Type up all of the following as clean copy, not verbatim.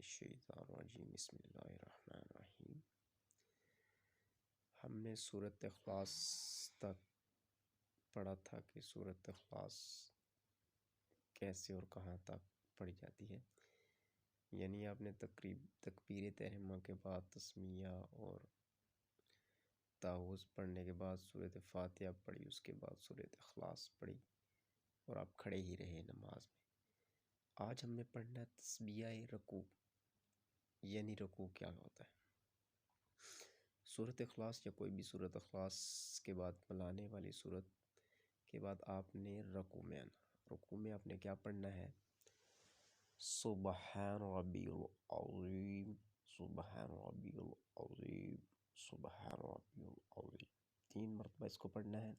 الشیطان الرجیم بسم اللہ الرحمن الرحیم۔ ہم نے سورۃ اخلاص تک پڑھا تھا کہ سورۃ اخلاص کیسے اور کہاں تک پڑھی جاتی ہے، یعنی آپ نے تکبیر تحریمہ کے بعد تسمیہ اور تعوذ پڑھنے کے بعد سورۃ فاتحہ پڑھی، اس کے بعد سورۃ اخلاص پڑھی اور آپ کھڑے ہی رہے نماز میں۔ آج ہم نے پڑھنا ہے تسبیح رکوع، یعنی رکوع کیا ہوتا ہے۔ سورۃ اخلاص یا کوئی بھی سورۃ اخلاص کے بعد ملانے والی سورت کے بعد آپ نے رکوع میں آنا۔ رکوع میں آپ نے کیا پڑھنا ہے؟ سبحان ربی العظیم، سبحان ربی العظیم، سبحان ربی العظیم، 3 مرتبہ اس کو پڑھنا ہے۔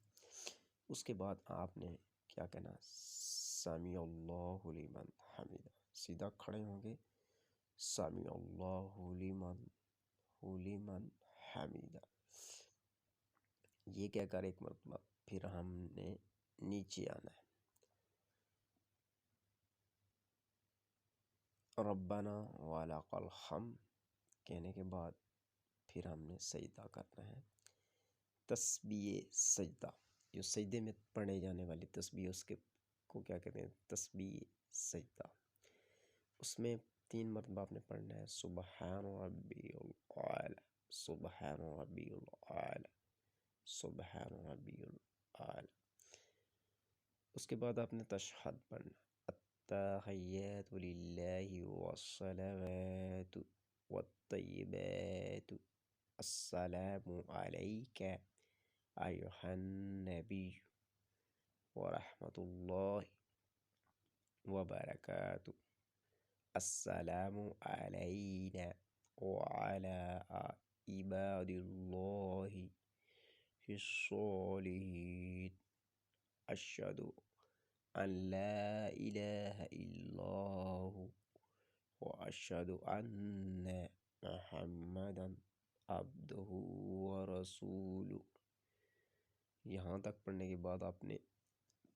اس کے بعد آپ نے کیا کہنا؟ سمیع اللہ لمن حمدہ، سیدھا کھڑے ہوں گے، سمیع اللہ لمن حمدہ، یہ کہہ کر 1 مرتبہ پھر ہم نے نیچے آنا ہے۔ ربنا ولک الحمد کہنے کے بعد پھر ہم نے سجدہ کرنا ہے۔ تسبیح سجدہ، جو سجدے میں پڑھنے جانے والی تسبیح، اس کو کیا کہتے ہیں؟ تسبیح سجدہ۔ اس میں 3 مرتبہ آپ نے پڑھنا ہے، سبحان ربی الاعلی، سبحان ربی الاعلی، سبحان ربی الاعلی۔ اس کے بعد آپ نے تشہد پڑھنا، التحیات للہ والصلوات والطیبات، السلام علیک ایھا النبی ورحمۃ اللہ وبرکاتہ، السلام علینا وعلی عباد اللہ الصالحین، اشہد ان لا الہ الا اللہ واشہد ان محمدا عبدہ ورسولہ۔ یہاں تک پڑھنے کے بعد آپ نے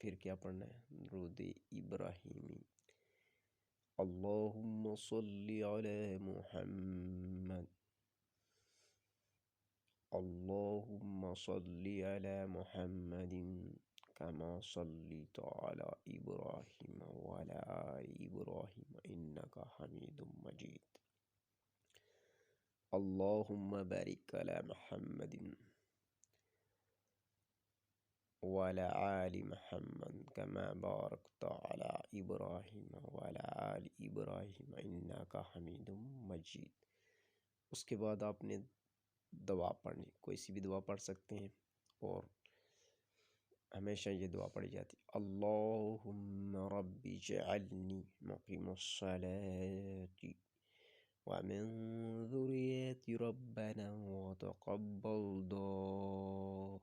پھر کیا پڑھنا ہے؟ درود ابراہیمی، اللہم صلی علی محمد، اللہم صلی علی محمد کما صلیت علی ابراہیم وعلی آل ابراہیم انک حمید مجید، اللہم بارک علی محمد وعلی آل محمد کما بارکت علی ابراہیم وعلی آل ابراہیم انک حمید مجید۔ اس کے بعد آپ نے دعا پڑھنی، کوئی سی بھی دعا پڑھ سکتے ہیں، اور ہمیشہ یہ دعا پڑھی جاتی، اللہم رب اجعلنی مقیم الصلاۃ ومن ذریتی ربنا وتقبل دعاء،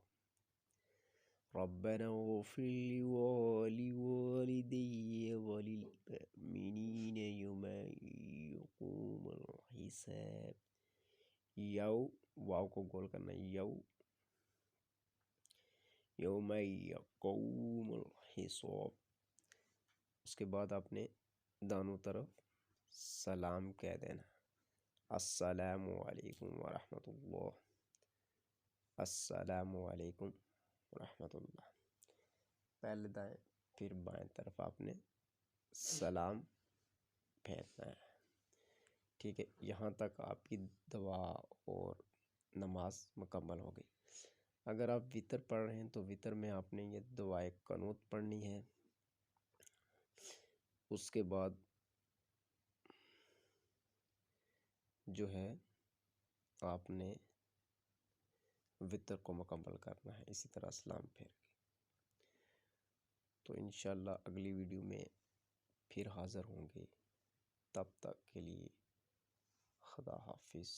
ربنا اغفر لی ولوالدی وللمؤمنین یوم یقوم الحساب، واو کو گول کرنا، یوم یقوم الحساب۔ اس کے بعد آپ نے دونوں طرف سلام کہہ دینا، السلام علیکم ورحمۃ اللہ، السلام علیکم ورحمۃ اللہ۔ پہلے دائیں پھر بائیں طرف آپ نے سلام پھیرنا ہے۔ ٹھیک ہے، یہاں تک آپ کی دعا اور نماز مکمل ہو گئی۔ اگر آپ وتر پڑھ رہے ہیں تو وتر میں آپ نے یہ دعائے قنوت پڑھنی ہے۔ اس کے بعد جو ہے آپ نے وتر کو مکمل کرنا ہے، اسی طرح سلام پھیر کے۔ تو انشاءاللہ اگلی ویڈیو میں پھر حاضر ہوں گے، تب تک کے لیے خدا حافظ۔